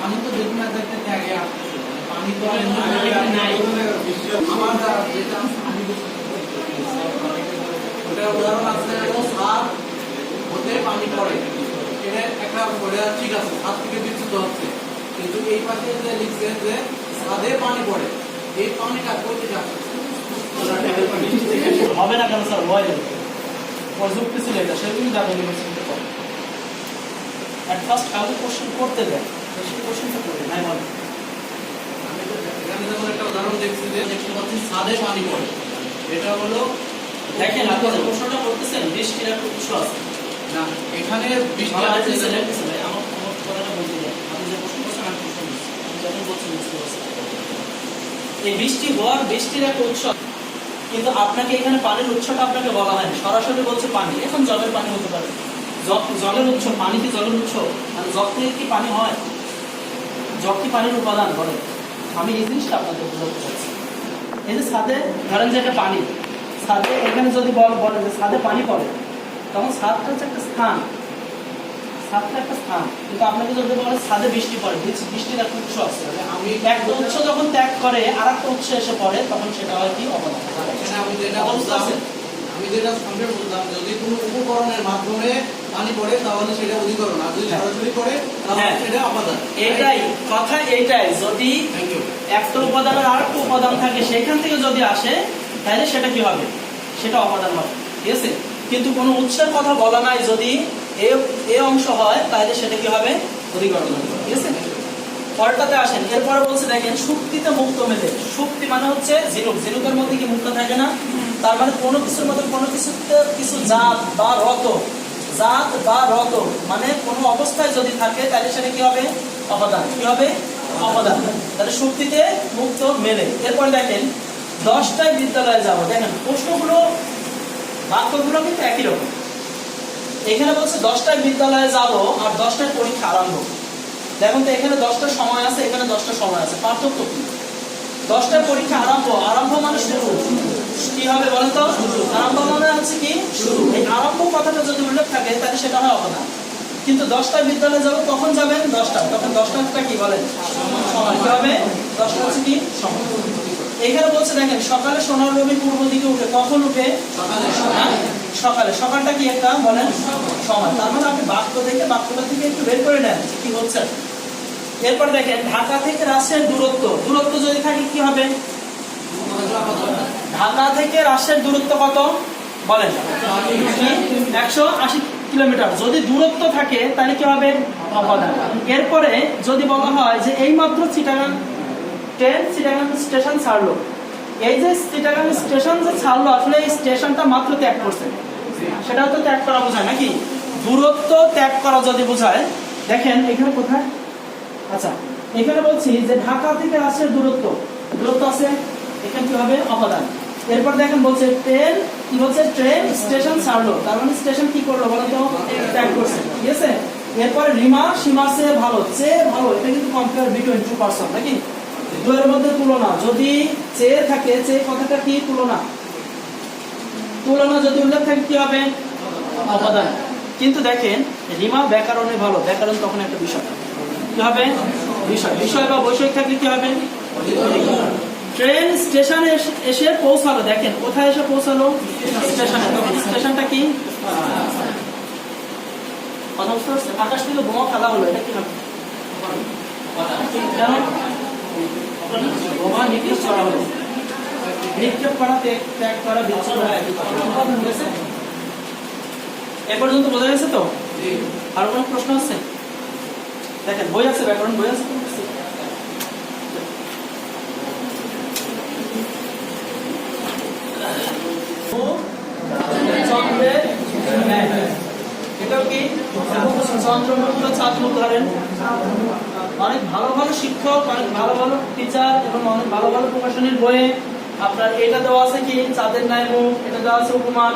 পানি তো দেখুন না দেখতে আগে আসতেছে পানি তো নাই আমার যেটা ওটা উদাহরণ আছে সাত হতে পানি পড়ে এটা একটা পড়ে ঠিক আছে সাত থেকে বিচ্যুত হচ্ছে কিন্তু এই পাশে যে লিখছে যে সাদে পানি পড়ে এই পানিটা কই থেকে আসছে হবে না কেন স্যার হয় প্রযুক্তি ছিল এটা সেগুলো যাবে ইউনিভার্সিটিতে পড়ে অ্যাট ফার্স্ট কাউকে কোশ্চেন করতে দেয় সেই কোশ্চেনটা করবে নাই বলে আমি তো এখানে যেমন একটা উদাহরণ দেখছি যে দেখতে পাচ্ছি সাদে পানি পড়ে এটা হলো দেখেন আপনি যে প্রশ্নটা করতেছেন বৃষ্টির একটা উৎস আছে না এখানে বৃষ্টি আমার আছে কথাটা বলতে দেন আপনি যে প্রশ্ন করছেন আমি প্রশ্ন করছি আমি যখন বলছি বুঝতে পারছি এই বৃষ্টি হওয়ার বৃষ্টির একটা উৎস কিন্তু আপনাকে এখানে পানির উৎসটা আপনাকে বলা হয়নি সরাসরি বলছে পানি এখন জলের পানি হতে পারে জলের উৎস পানি কি জলের উৎস আর জগ থেকে কি পানি হয় জগ কি পানির উপাদান বলে আমি এই জিনিসটা আপনাদের বোঝাতে চাচ্ছি এই যে ছাদে ধরেন যে একটা পানি ছাদে এখানে যদি বলে যে ছাদে পানি পড়ে তখন ছাদটা হচ্ছে একটা স্থান ছাদটা একটা স্থান কিন্তু আপনাকে যদি বলে ছাদে বৃষ্টি পড়ে বৃষ্টির একটা উৎস আছে আমি একটা উৎস যখন ত্যাগ করে আর একটা উৎস এসে পড়ে তখন সেটা হয় কি অবদান এখানে আমি যেটা সংক্ষেপ বলতাম যদি কোনো উপকরণের মাধ্যমে পানি পড়ে তাহলে সেটা অধিকরণ আর যদি সরাসরি পড়ে তাহলে সেটা অপাদান এইটাই কথা এইটাই যদি একটা উপাদানের আর একটা উপাদান থাকে সেখান থেকে যদি আসে তাহলে সেটা কি হবে সেটা অপাদান হবে ঠিক আছে কিন্তু কোনো উৎসের কথা বলা নাই যদি এ অংশ হয় তাহলে সেটা কি হবে অধিকরণ হবে ঠিক আছে পরেরটাতে আসেন এরপরে বলছে দেখেন শক্তিতে মুক্ত মেলে শক্তি মানে হচ্ছে ঝিনুকের মধ্যে কি মুক্ত থাকে না তার মানে কোনো কিছুর মধ্যে কোনো কিছুতে কিছু জাত বা রত মানে কোনো অবস্থায় যদি থাকে তাহলে সেটা কি হবে অপাদান কি হবে অপাদান তাহলে শক্তিতে মুক্ত মেলে এরপর দেখেন 10টায় বিদ্যালয়ে যাব দেখেন প্রশ্নগুলো বাক্যগুলো কিন্তু একই রকম এখানে বলছে 10টায় বিদ্যালয়ে যাব আর 10টায় পরীক্ষা আরম্ভ দেখুন তো এখানে 10টার সময় আছে এখানে 10টার সময় আছে পার্থক্য কি 10টায় পরীক্ষা আরম্ভ মানে শুরু কি হবে বলেন তো আরম্ভ মানে হচ্ছে কি শুরু এই আরম্ভ কথাটা যদি উল্লেখ থাকে তাহলে সেটা হয় অপদান কিন্তু 10টায় বিদ্যালয়ে যাব কখন যাবেন 10টায় তখন 10টাটা কি বলেন সময় কি হবে 10টা হচ্ছে কি সময় এখানে বলছে দেখেন সকালে সোনার রবি পূর্ব দিকে উঠে কখন উঠে সকালে সকালটা কি একটা বলেন সময় তার মানে আপনি বাক্যটা থেকে একটু বের করে নেন কি হচ্ছে এরপর দেখেন ঢাকা থেকে রাজশাহীর দূরত্ব যদি থাকে কি হবে ঢাকা থেকে রাজশাহীর দূরত্ব কত বলেন 180 কিলোমিটার যদি দূরত্ব থাকে তাহলে কি হবে অপাদান এরপরে যদি বলা হয় যে এই মাত্র চিটাগাং স্টেশন ছাড়লো এই যে চিটাগাং স্টেশন যে ছাড়লো আসলে এই স্টেশনটা মাত্র ত্যাগ করছে সেটাও তো ত্যাগ করা বোঝায় নাকি দূরত্ব ত্যাগ করা যদি বোঝায় দেখেন এখানে কোথায় আচ্ছা এখানে বলছি যে ঢাকা থেকে রাজশাহীর দূরত্ব আছে এখানে কি হবে অপাদান এরপর দেখেন বলছে ট্রেন স্টেশন ছাড়লো তার মানে স্টেশন কি করলো বলেন তো ত্যাগ করছে ঠিক আছে এরপর সীমার চেয়ে ভালো এটা কিন্তু কম্পেয়ার বিটুইন টু পারসন নাকি দুয়ের মধ্যে তুলনা যদি চেয়ে থাকে চেয়ে কথাটা কি তুলনা যদি উল্লেখ থাকে কি হবে অপাদান কিন্তু দেখেন রিমা ব্যাকরণে ভালো ব্যাকরণ তখন একটা বিষয় কি হবে বিষয় বা বৈষয়িক থাকলে কি হবে ট্রেন স্টেশনে এসে পৌঁছালো দেখেন কোথায় এসে পৌঁছালো স্টেশনে তখন স্টেশনটা কি কথা বুঝতে পারছেন আকাশ থেকে বোমা ফেলা হলো এটা কি হবে কেন বোমা নিক্ষেপ করা হলো নিক্ষেপ করা ত্যাগ করা বিচ্ছিন্ন হয়েছে এ পর্যন্ত বোঝা গেছে তো আর কোনো প্রশ্ন আছে দেখেন বই আছে ব্যাকরণ বই আছে চন্দ্রের এটাও কি চন্দ্রমুক্ত চাঁদমুখ ধরেন অনেক ভালো শিক্ষক অনেক ভালো টিচার এবং অনেক ভালো প্রকাশনীর বইয়ে আপনার এটা দেওয়া আছে কি চাঁদের ন্যায় মুখ এটা দেওয়া আছে উপমান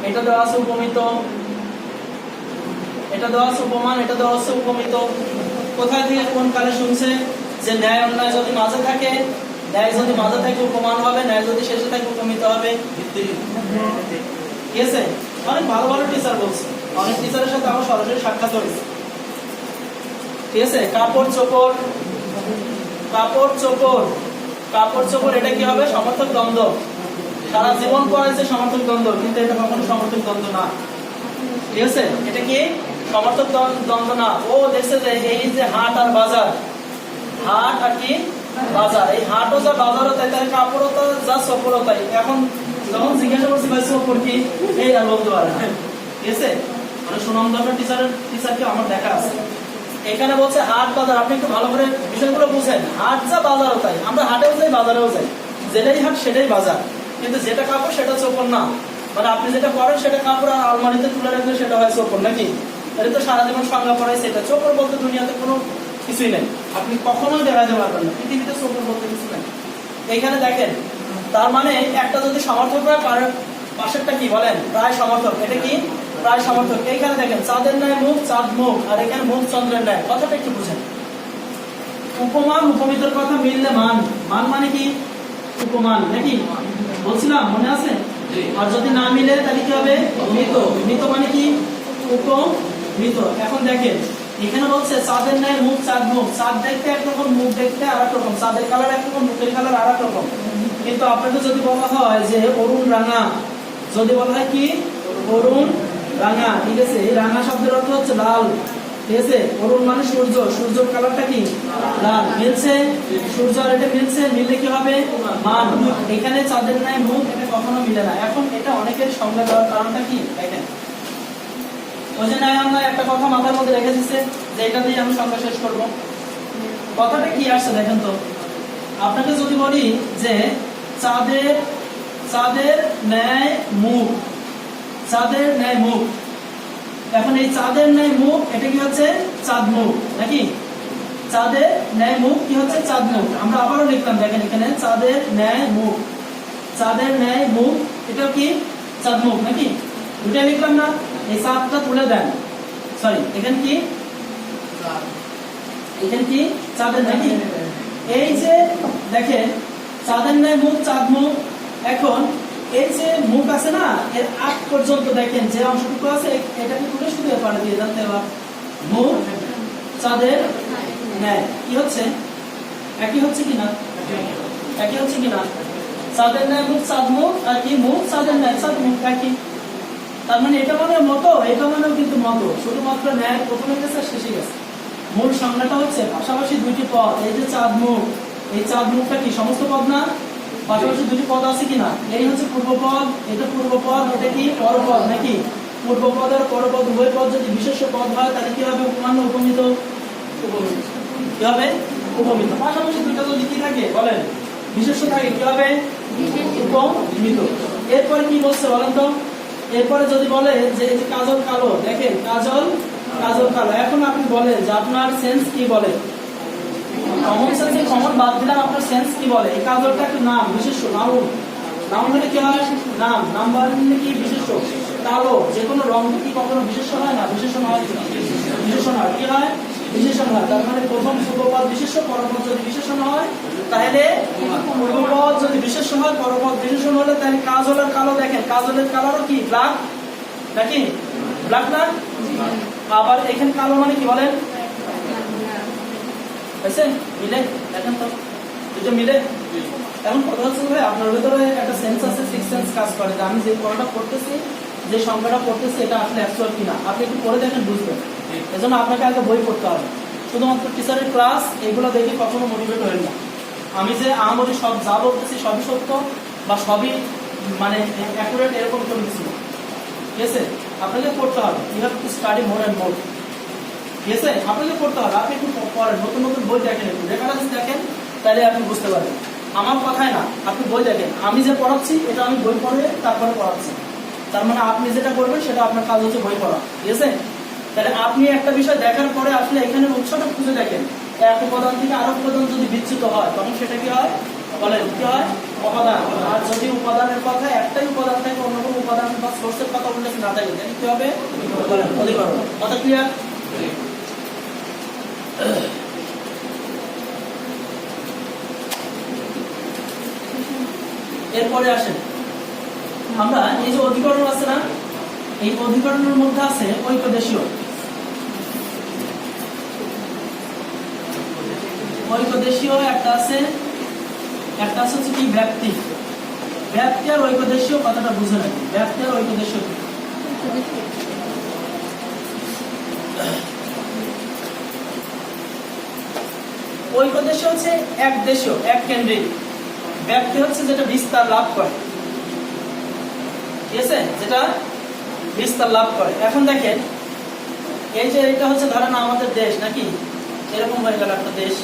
এটা দেওয়া আছে উপমিত এটা দেওয়া আছে উপমান এটা দেওয়া আছে উপমিত কোথায় থেকে কোন কালে শুনছে যে ন্যায় অন্যায় যদি মাঝে থাকে উপমান হবে ন্যায় যদি শেষে থাকে উপমিত হবে ঠিক আছে অনেক ভালো টিচার বলছে অনেক টিচারের সাথে আমার সরাসরি সাক্ষাৎ হয়েছে ঠিক আছে, কাপড় চোপড়, কাপড় চোপড়, কাপড় চোপড়, এটা কি হবে? সমর্থক দ্বন্দ্ব। সারা জীবন পরে যে সমর্থক দ্বন্দ্ব, কিন্তু এটা কখনো সমর্থক দ্বন্দ্ব না। ঠিক আছে, এটা কি সমর্থক দ্বন্দ্ব না। ও দেখছে যে এই যে হাট আর বাজার, হাট আর কি বাজার, এই হাটও যা বাজারও তাই, তাই কাপড়ও তো যা চোপড়ও তাই। এখন যখন জিজ্ঞাসা করছি ভাই চোপড় কি, এই আর বলতে পারে না। ঠিক আছে, মানে সুনামধন্য টিচারকে আমার দেখা আছে। এখানে বলছে হাট বাজার, আপনি একটু ভালো করে বিষয়গুলো বুঝেন। হাট যা বাজারও তাই, আমরা হাটেও যাই বাজারেও যাই, যেটাই হাট সেটাই বাজার, কিন্তু যেটা কাপড় সেটা চোপড় না। মানে আপনি যেটা পরেন সেটা কাপড়, আর আলমারিতে তুলে রাখলে সেটা হয় চোপড়, নাকি? এটা তো সারা জীবন সংজ্ঞা পড়াই, সেটা চোপড় বলতে দুনিয়াতে কোনো কিছুই নেই, আপনি কখনোই দেখাতে পারবেন না, পৃথিবীতে চোপড় বলতে কিছু নেই। এইখানে দেখেন, তার মানে একটা যদি সমর্থক হয়, পাশেরটা কি বলেন? প্রায় সমর্থক। এটা কি প্রায় সমর্থক। এইখানে দেখেন চাঁদের ন্যায় মুখ, চাঁদ মুখ, আর এখানে মুখ চন্দ্রের ন্যায়। কথাটা একটু বুঝেন। উপমান উপমিতর কথা মিললে মান, মান মানে কি? উপমান, নাকি? বলছিলাম, মনে আছে? আর যদি না মিলে তাহলে কি হবে? মৃত। মৃত মানে কি? উপমিত। এখন দেখেন, এখানে বলছে চাঁদের ন্যায় মুখ, চাঁদ মুখ। চাঁদ দেখতে একরকম, মুখ দেখতে আর এক রকম। চাঁদের কালার একরকম, মুখের কালার আর এক রকম। কিন্তু আপনাকে যদি বলা হয় যে অরুণ রাঙা, যদি বলা হয় কি অরুণ রাঙা, ঠিক আছে, এই রাঙা শব্দের অর্থ হচ্ছে লাল। ঠিক আছে, অরুণ মানে সূর্য, সূর্যের কালারটা কি লাল। মিলছে সূর্য আর এটা মিলছে, মিললে কি হবে? মান। এখানে চাঁদের ন্যায় মুখ, এটা কখনো মিলে না। এখন এটা অনেকের সংজ্ঞা দেওয়ার কারণটা কি দেখেন, ওই যে নাই আমরা একটা কথা মাথার মধ্যে রেখে দিচ্ছে যে এটা দিয়ে আমি সংজ্ঞা শেষ করব। কথাটা কি আসছে দেখেন তো। আপনাকে যদি বলি যে চাঁদের, চাঁদের ন্যায় মুখ, চাঁদের ন্যায় মুখ, এখন এই চাঁদের ন্যায় মুখ এটা কি হচ্ছে? চাঁদ মুখ, নাকি? চাঁদের ন্যায় মুখ কি হচ্ছে? চাঁদ মুখ। আমরা আবারও লিখলাম, দেখেন এখানে চাঁদের ন্যায় মুখ, চাঁদের ন্যায় মুখ, এটা কি চাঁদ মুখ, নাকি? দুটা লিখলাম না? এই চাঁদটা তুলে দেন, সরি, এখানে কি, এখানে কি চাঁদের, নাকি? এই যে দেখেন চাঁদের ন্যায় মুখ, চাঁদ মুখ। এখন এই যে মুখ আছে না, এর আগ পর্যন্ত দেখেন যে অংশটুকু আছে, এটাকে তুলে শুধু পাড়ে দিয়ে জানতে হবে মুখ চাঁদের ন্যায় কি হচ্ছে? একই হচ্ছে কিনা? একই হচ্ছে কিনা? চাঁদের ন্যায় মুখ, চাঁদ মুখ, আর কি মুখ চাঁদের ন্যায়, চাঁদ মুখ একই। তার মানে এটা মানে মতো, এটা মানেও কিন্তু মতো, শুধুমাত্র ন্যায় প্রথমে গেছে শেষে গেছে। মূল সংজ্ঞাটা হচ্ছে পাশাপাশি দুইটি পদ। এই যে চাঁদ মুখ, এই চাঁদ মুখটা কি সমস্ত পদ না? পাশাপাশি দুটি পদ আছে কিনা? এই হচ্ছে পূর্বপদ, এটা পূর্বপদ, এটা কি পরপদ, নাকি? পূর্বপদ আর পরপদ উভয় পদ যদি বিশেষ পদ হয় তাহলে কি হবে? উপমান উপমিত। কি হবে? উপমিত। পাশাপাশি দুটো যদি কি থাকে বলেন? বিশেষ থাকে, কি হবে? উপমিত। এরপরে কি বলছে বলেন তো? এরপরে যদি বলে যে এই যে কাজল কালো, দেখেন কাজল, কাজল কালো। এখন আপনি বলেন যে আপনার সেন্স কি বলে? কমন সেন্সে কমন বাদ দিলাম, আপনার সেন্স কি বলে? এই কাজলটা একটা নাম, বিশেষ্য, নাউন। নাউন হলে কি হয়? নাম। নাম মানে কি? বিশেষ্য। কালো, যে কোনো রং কি কখনো বিশেষ্য হয় না? বিশেষণ হয়, বিশেষণ হয়, কি হয়? বিশেষণ হয়। তার মানে প্রথম পূর্বপদ বিশেষ্য, পরপদ যদি বিশেষণ হয় তাহলে, পূর্বপদ যদি বিশেষ্য হয়, পরপদ বিশেষণ হলে তাহলে কাজল আর কালো। দেখেন কাজলের কালারও কি ব্ল্যাক, নাকি? ব্ল্যাক না? আবার এখানে কালো মানে কি বলেন? মিলে? দেখেন তো দুটো মিলে। এখন কথা হচ্ছে ভাই আপনার ভেতরে একটা সেন্স আছে, সিক্স সেন্স কাজ করে যে আমি যে পড়াটা পড়তেছি, যে সংখ্যাটা পড়তেছি, এটা আসলে অ্যাকচুয়াল কিনা। আপনি একটু পড়ে দেখেন, বুঝবেন। এজন্য আপনাকে আগে বই পড়তে হবে। শুধুমাত্র টিচারের ক্লাস এগুলো দেখে কখনো মোটিভেট হবেন না। আমি যে আমাদের সব যা বলতেছি সবই সত্য বা সবই মানে অ্যাকুরেট, এরকম কোনো কিছু না। ঠিক আছে, আপনাকে পড়তে হবে। You have to study more and more. ঠিক আছে, আপনাকে পড়তে হবে। আপনি একটু পড়েন, নতুন নতুন বই দেখেন, একটু রেফারেন্স দেখেন, তাহলে আপনি বুঝতে পারবেন। আমার কথাই না, আপনি বই দেখেন। আমি যে পড়াচ্ছি এটা আমি বই পড়ে তারপরে পড়াচ্ছি। তার মানে আপনি যেটা করবেন সেটা আপনার কাজ হচ্ছে বই পড়া। ঠিক আছে, তাহলে আপনি একটা বিষয় দেখার পরে আসলে এখানে উৎসটা খুঁজে দেখেন। এক উপাদান থেকে আরেক উপাদান যদি বিচ্যুত হয় তখন সেটা কি হয় বলেন? কি হয়? অপাদান। আর যদি উপাদানের কথা একটাই উপাদান থাকে, অন্য কোনো উপাদান বা সোর্সের কথা উল্লেখ না থাকে, তাহলে কি হবে? বলেন অধিকরণ। কথা ক্লিয়ার? এরপরে আসেন আমরা এই যে অধিকরণ আছে না, এই অধিকরণের মধ্যে আছে ঐকদেশীয়। ঐকদেশীয়, একটা আছে হচ্ছে কি ব্যাপ্তি। ব্যাপ্তি আর ঐকদেশীয় কথাটা বুঝে নাকি, ব্যাপ্তি আর ঐকদেশীয় কি? ঐকদেশীয় হচ্ছে এক দেশীয়, এক কেন্দ্রিক। ব্যাপ্তি হচ্ছে যেটা বিস্তার লাভ করে, ঠিক আছে, যেটা বিস্তার লাভ করে। এখন দেখেন এই যে এটা হচ্ছে ধরেন আমাদের দেশ নাকি, এরকম হয়ে গেল একটা দেশ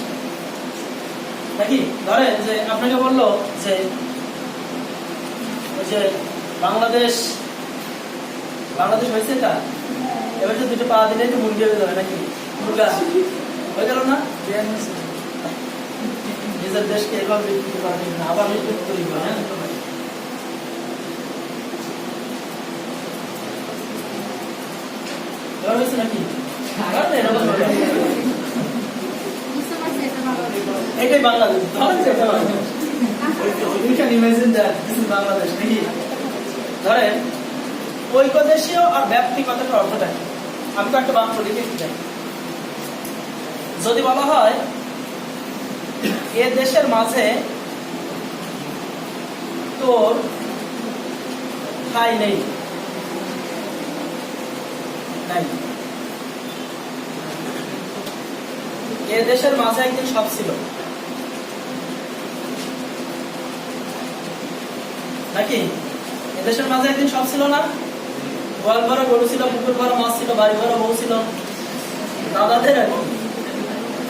নাকি। ধরেন যে আপনাকে বললো যে ওই যে বাংলাদেশ হয়েছে এটা, এবার তো দুটো পা দিলে তো মুরগি হয়ে যাবে নাকি, মুরগা হয়ে গেল না। নিজের দেশকে এভাবে বিকৃত করা ঠিক না, আবার বিকৃত করি। হ্যাঁ, এবার হয়েছে নাকি, এটাই বাংলাদেশ। ধরেন এটা Bangladesh, you can imagine that this is Bangladesh নাকি। ধরেন ঐকদেশীয় আর ব্যাপ্তি কথাটার অর্থটা কি, আমি তো একটা বাক্য লিখে দিই। যদি বলা হয় এ দেশের মাঝে তোর ঠাঁই নেই, এ দেশের মাঝে একদিন সব ছিল নাকি, এদেশের মাঝে একদিন সব ছিল না। গোয়াল ভরা গরু ছিল, পুকুর ভরা মাছ ছিল, বাড়ি ভরা বউ ছিল, দাদাদের আর কি,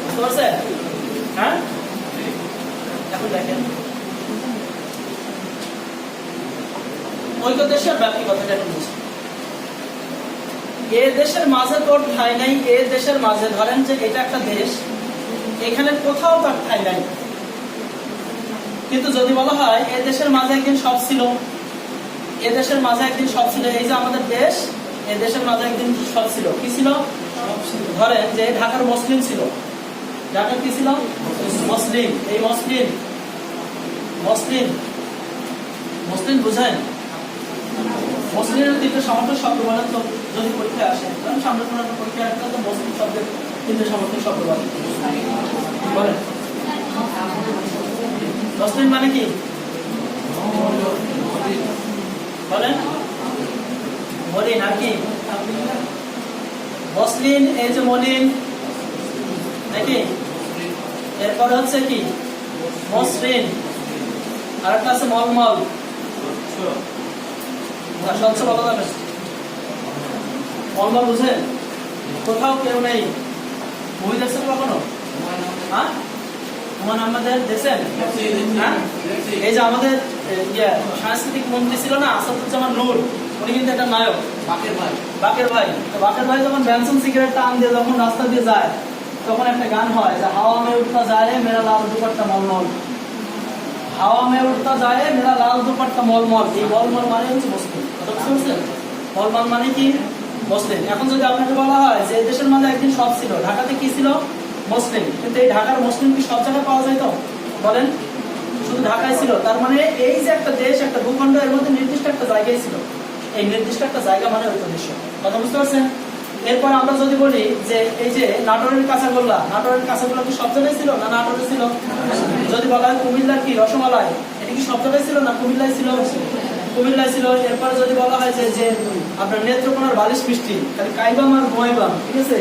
বুঝতে পারছেন? হ্যাঁ, এখন দেখেন ঐকদেশীয় ব্যাপ্তি কথাটা এখন বুঝুন। এ দেশের মাঝে তোর ঠাঁই নাই, এ দেশের মাঝে ধরেন যে এটা একটা দেশ, এখানে কোথাও তার ঠাঁই নাই। কিন্তু যদি বলা হয় এ দেশের মাঝে একদিন সব ছিল, এ দেশের মাঝে একদিন সব ছিল, এই যে আমাদের দেশ, এ দেশের মাঝে একদিন সব ছিল, কি ছিল? ধরেন যে ঢাকার মুসলিম ছিল, ঢাকার কি ছিল? মুসলিম। এই মুসলিম বুঝেন? মুসলিমের তিনটে সমর্থক শব্দ বলেন তো, যদি পরীক্ষায় আসে, কারণ সামনে কোনো পরীক্ষা আসলে তো মুসলিম শব্দের তিনটে সমর্থক শব্দ বলেন। মুসলিম মানে কি বলেন? মলিন আর কি? মুসলিম, এই যে মলিন নাকি, এরপরে হচ্ছে কি মসৃণ, আর একটা আছে মলমল, স্বচ্ছ বলা যাবে। মলমল বুঝেন? কোথাও কেউ নেই। মুভি দেখছেন কখনো? হ্যাঁ, হুমায়ুন আহমেদের দেখছেন? হ্যাঁ, এই যে আমাদের সাংস্কৃতিক মন্ত্রী ছিল না আসাদুজ্জামান নূর, উনি কিন্তু একটা নায়ক, বাকের ভাই যখন ব্যানসন সিগারেট টান দিয়ে যখন রাস্তা দিয়ে যায়, তখন একটা গান হয় যে হাওয়া মে উঠতা যায় মেরা লাল দুপাট্টা মলমল, হাওয়া মে উঠতা যায় মেরা লাল দুপাট্টা মলমল। এই মলমল মানে হচ্ছে মুসলিম, বুঝছেন? মলমল মানে কি? মুসলিম। এখন যদি আপনাকে বলা হয় যে দেশের মাঝে একদিন সব ছিল, ঢাকাতে কি ছিল? মুসলিম। কিন্তু এই ঢাকার মুসলিম কি সব জায়গায় পাওয়া যায়? তো বলেন, শুধু ঢাকায় ছিল। তার মানে এই যে একটা দেশ, একটা ভূখণ্ড, এর মধ্যে নির্দিষ্ট একটা জায়গায় ছিল। এই নির্দিষ্ট একটা জায়গা মানে ঐকদেশীয়। কথা বুঝতে পারছেন? এরপর আমরা যদি বলি যে এই যে নাটোরের কাঁচাগোল্লা কি সব জায়গায় ছিল না নাটোরে ছিল? যদি বলা হয় কুমিল্লার কি রসমালাই, এটা কি সব জায়গায় ছিল না কুমিল্লায় ছিল? কুমিল্লায় ছিল। এরপরে যদি বলা হয় যে আপনার নেত্রকোনার বালিশ মিষ্টি, তাহলে কাইবাম আর গোয়াইবাম, ঠিক আছে?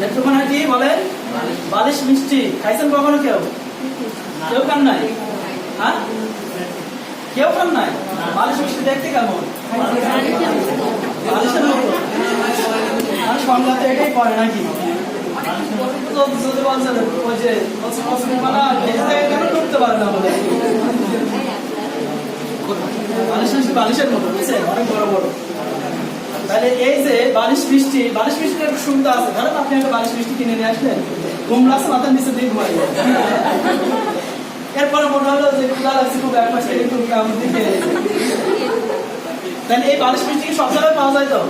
নেত্রকোনা কি বলে? বালিশ মিষ্টি। খাইছেন কখনো কেউ? কেউ খান নাই? হ্যাঁ, কেউ খান নাই? বালিশ মিষ্টি দেখতে কেমন? বালিশের মতো। আর সন্ধ্যাতে এটাই পরে নাকি? যদি বলছেন ওই যে কেন ঢুকতে পারে না বলে, বালিশ মিষ্টি বালিশের মতো, বুঝছেন? অনেক বড় বড়। তাহলে এই যে বালিশ মিষ্টির একটা সুবিধা আছে। ধরেন আপনি একটা বালিশ মিষ্টি কিনে নিয়ে আসলেন, ঘুম লাগছে, মাথার নিচে দিয়ে ঘুমাই, এরপরে মনে হলো যে ক্ষুধা লাগছে খুব, এক মাসে একটু আমার দিকে। তাহলে এই বালিশ মিষ্টি কি সব জায়গায় পাওয়া যায়? তো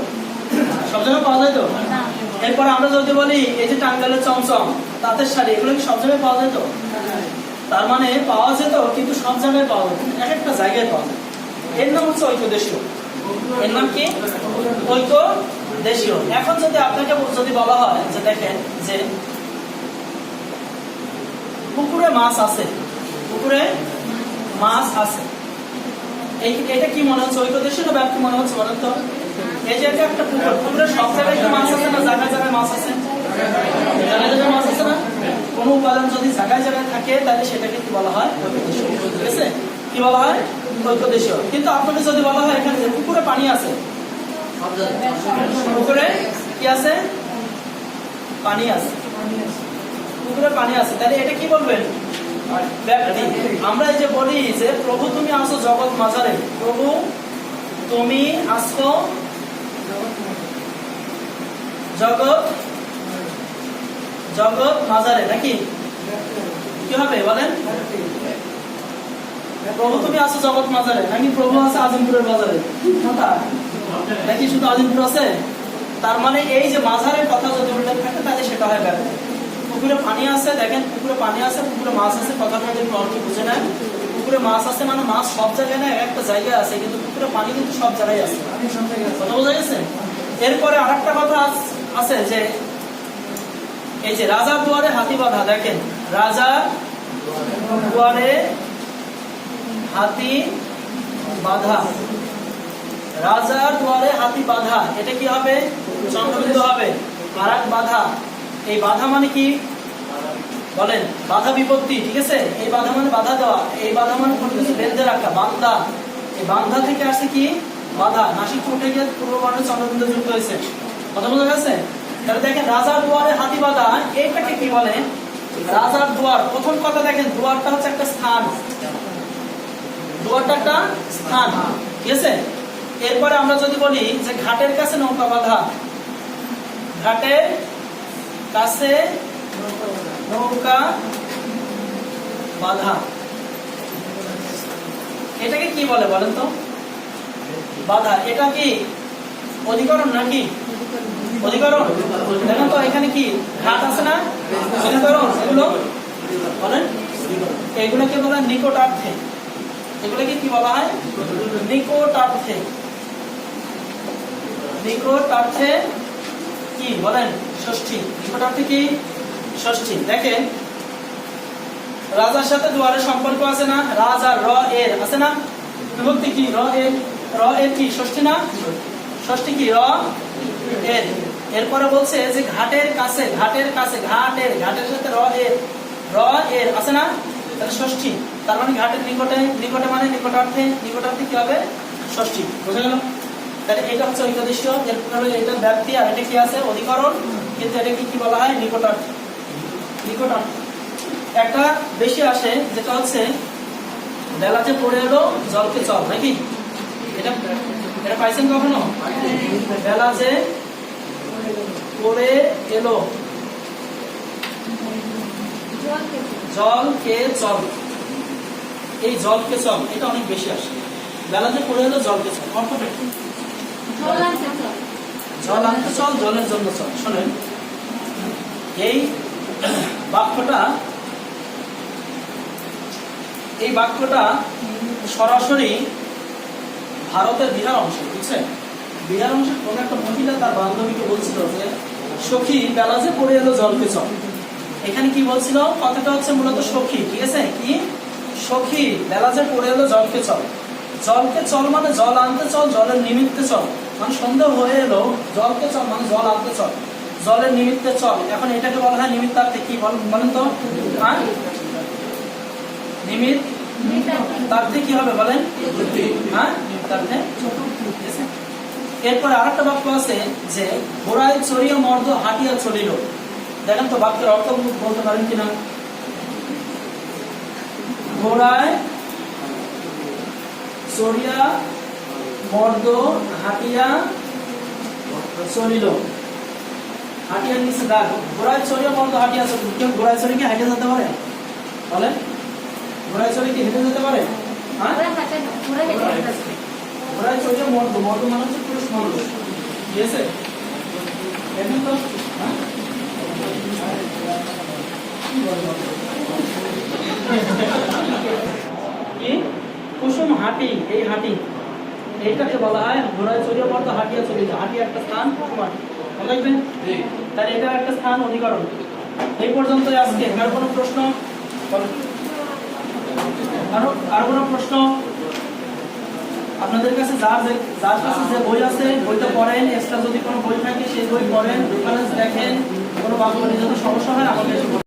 সব জায়গায় পাওয়া যায় তো। এরপর আমরা যদি বলি এই যে টাঙ্গাইলের চমচম, তাঁতের শাড়ি, এগুলো কি সব জায়গায় পাওয়া যায়? তো তার মানে পাওয়া যেত, কিন্তু সব জায়গায় পাওয়া যেত, এক একটা জায়গায় পাওয়া যায়। এর নাম হচ্ছে ঐকদেশীয়। এর নাম কি? ঐকদেশীয়। এখন যদি আপনাকে যদি বলা হয় যে দেখেন যে পুকুরে মাছ আছে, পুকুরে মাছ আছে। এটা কি মনে হচ্ছে, ঐকদেশীয় না ব্যাপ্তি মনে হচ্ছে বলেন তো? এই যে এটা একটা পুকুর, পুকুরে সব জায়গায় কি মাছ আছে না জায়গায় জায়গায় মাছ আছে? জায়গায় জায়গায় মাছ আছে না? কোনো উপাদান যদি জায়গায় জায়গায় থাকে তাহলে সেটাকে কি বলা হয়? ঐকদেশীয়। ঠিক আছে, কি বলা হয়? ঐকদেশীয়। কিন্তু আপনাকে যদি বলা হয় এখানে যে পুকুরে পানি আছে, পুকুরে কি আছে? পানি আছে, পুকুরে পানি আছে, তাহলে এটা কি বলবেন? ব্যক্তি। আমরা এই যে বলি যে প্রভু তুমি আসো জগৎ মাঝারে, প্রভু তুমি আসো জগৎ জগৎ মাঝারে, নাকি কি হবে বলেন? প্রভু তুমি আসো জগৎ মাঝারে, নাকি প্রভু আছে আজিমপুরের বাজারে? নাকি শুধু আজিমপুর আছে? তার মানে এই যে মাঝারের কথা যদি উল্লেখ থাকে তাহলে সেটা হয় ব্যক্তি। পুকুরে পানি আছে, দেখেন পুকুরে পানি আছে, পুকুরে মাছ আছে, কথাটা যদি অর্থ বুঝে নেন, পুকুরে মাছ আছে মানে মাছ সব জায়গায় না, একটা জায়গায় আছে, কিন্তু পুকুরে পানি কিন্তু সব জায়গায় আছে। কথা বোঝা গেছে? এরপরে আরেকটা কথা আছে যে এই যে রাজার দুয়ারে হাতি বাঁধা, দেখেন রাজার দুয়ারে হাতি বাঁধা, রাজার দুয়ারে হাতি বাঁধা, এটা কি হবে? চন্দ্রবিন্দু হবে। আর এক বাধা, এই বাধা মানে কি বলেন? বাধা বিপত্তি। ঠিক আছে, এই বাধা মানে বাধা দেওয়া, এই বাধা মানে কোনো কিছু বেঁধে রাখা, বান্ধা। এই বান্ধা থেকে আসে কি? বাধা। নাসিক উঠে গিয়ে পূর্ব বর্ণে চন্দ্রবিন্দু যুক্ত হয়েছে। কথা বোঝা গেছে? তাহলে দেখেন রাজার দুয়ারে হাতি বাঁধা, এইটাকে কি বলে? রাজার দুয়ার। প্রথম কথা দেখেন, দুয়ারটা হচ্ছে একটা স্থান, দুয়ারটা একটা স্থান। ঠিক আছে, এরপরে আমরা যদি বলি যে ঘাটের কাছে নৌকা বাঁধা, ঘাটের কাছে নৌকা বাঁধা, এটাকে কি বলে বলেন তো? বাঁধা। এটা কি অধিকরণ নাকি? অধিকরণ। দেখেন তো এখানে কি ঘাট আছে না? অধিকরণ। এগুলো বলেন, এগুলোকে বলা নিকটার্থে। এগুলোকে কি বলা হয়? নিকটার্থে। নিকটার্থে কি বলেন? ষষ্ঠী। নিকটার্থে কি? ষষ্ঠী। দেখেন রাজার সাথে দুয়ারের সম্পর্ক আছে না? রাজ আর র এর আছে না? বিভক্তি কি? র এর। র এর কি? ষষ্ঠী না? ষষ্ঠী কি? র এর। এরপরে বলছে যে ঘাটের কাছে, ঘাটের কাছে, ঘাটের, ঘাটের সাথে র এর, র এর আছে না? তাহলে ষষ্ঠী। তার মানে ঘাটের নিকটে, নিকটে মানে নিকটার্থে, নিকটার্থে কি হবে? ষষ্ঠী। বুঝা গেল? তাহলে এটা হচ্ছে ঐকদেশীয়, এরপরে এটা ব্যক্তি, আর এটা কি আছে? অধিকরণ। কিন্তু এটাকে কি বলা হয়? নিকটার্থে। নিকটার্থে একটা বেশি আসে, যেটা হচ্ছে বেলা যে পড়ে এলো জলকে চল, নাকি? এটা এটা পাইছেন কখনো? বেলা যে পড়ে এলো জলকে চল, এই জলকে চল এটা অনেক বেশি আসে। বেলা যে পড়ে এলো জলকে চল, অর্থটা কি? জল আনতে চল, জলের জন্য চল। শোনেন, এই বাক্যটা, এই বাক্যটা সরাসরি ভারতের বিহার অংশে, বুঝছেন? বিহার অংশের কোন একটা মহিলা তার বান্ধবীকে বলছিল যে সখী বেলা যে পড়ে এলো জলকে চল। এখানে কি বলছিল? কথাটা হচ্ছে মূলত সখী। ঠিক আছে, কি? সখী বেলা যে পড়ে এলো জলকে চল। জলকে চল মানে জল আনতে চল, জলের নিমিত্তে চল। মানে সন্ধ্যা হয়ে এলো, জলকে চল মানে জল আনতে চল, জলের নিমিত্তে চল। এখন এটাকে বলা হয় নিমিত্তার্থে। কি বলেন তো? হ্যাঁ, নিমিত্তার্থে কি হবে বলেন? হ্যাঁ, নিমিত্তার্থে। এরপরে আরেকটা বাক্য আছে যে ঘোড়ায় চড়িয়া মর্দ হাঁটিয়া চলিল। দেখেন তো বাক্যের অর্থ বলতে পারেন কিনা? ঘোড়ায় চড়িয়া মর্দ হাঁটিয়া চলিল। হাঁটিয়া নিচে দাগ, ঘোড়ায় চড়িয়া মর্দ হাঁটিয়া চলিল। কেউ ঘোড়ায় চড়ে কি হেঁটে যেতে পারে বলেন? ঘোড়ায় চড়ে কি হেঁটে যেতে পারে? হ্যাঁ, ঘোড়ায় চড়িয়া মর্দ, মর্দ মানে হচ্ছে পুরুষ মানুষ। ঠিক আছে, দেখেন তো কি কুসুম হাঁটি, এই হাঁটি এইটাকে বলা হয় ঘোড়ায় চড়িয়া মর্দ হাঁটিয়া চলিল। হাঁটি একটা স্থান, কুসুম হাঁটি দেখবেন, তাহলে এটা একটা স্থান, অধিকরণ। এই পর্যন্ত আজকে। আর কোনো প্রশ্ন? বলেন। আরো কোনো প্রশ্ন? আপনাদের কাছে যার কাছে যে বই আছে বইটা পড়েন, এক্সট্রা যদি কোনো বই থাকে সেই বই পড়েন, রেফারেন্স দেখেন, কোনো বাক্য নিয়ে যদি সমস্যা হয় আমাকে এসে বলুন।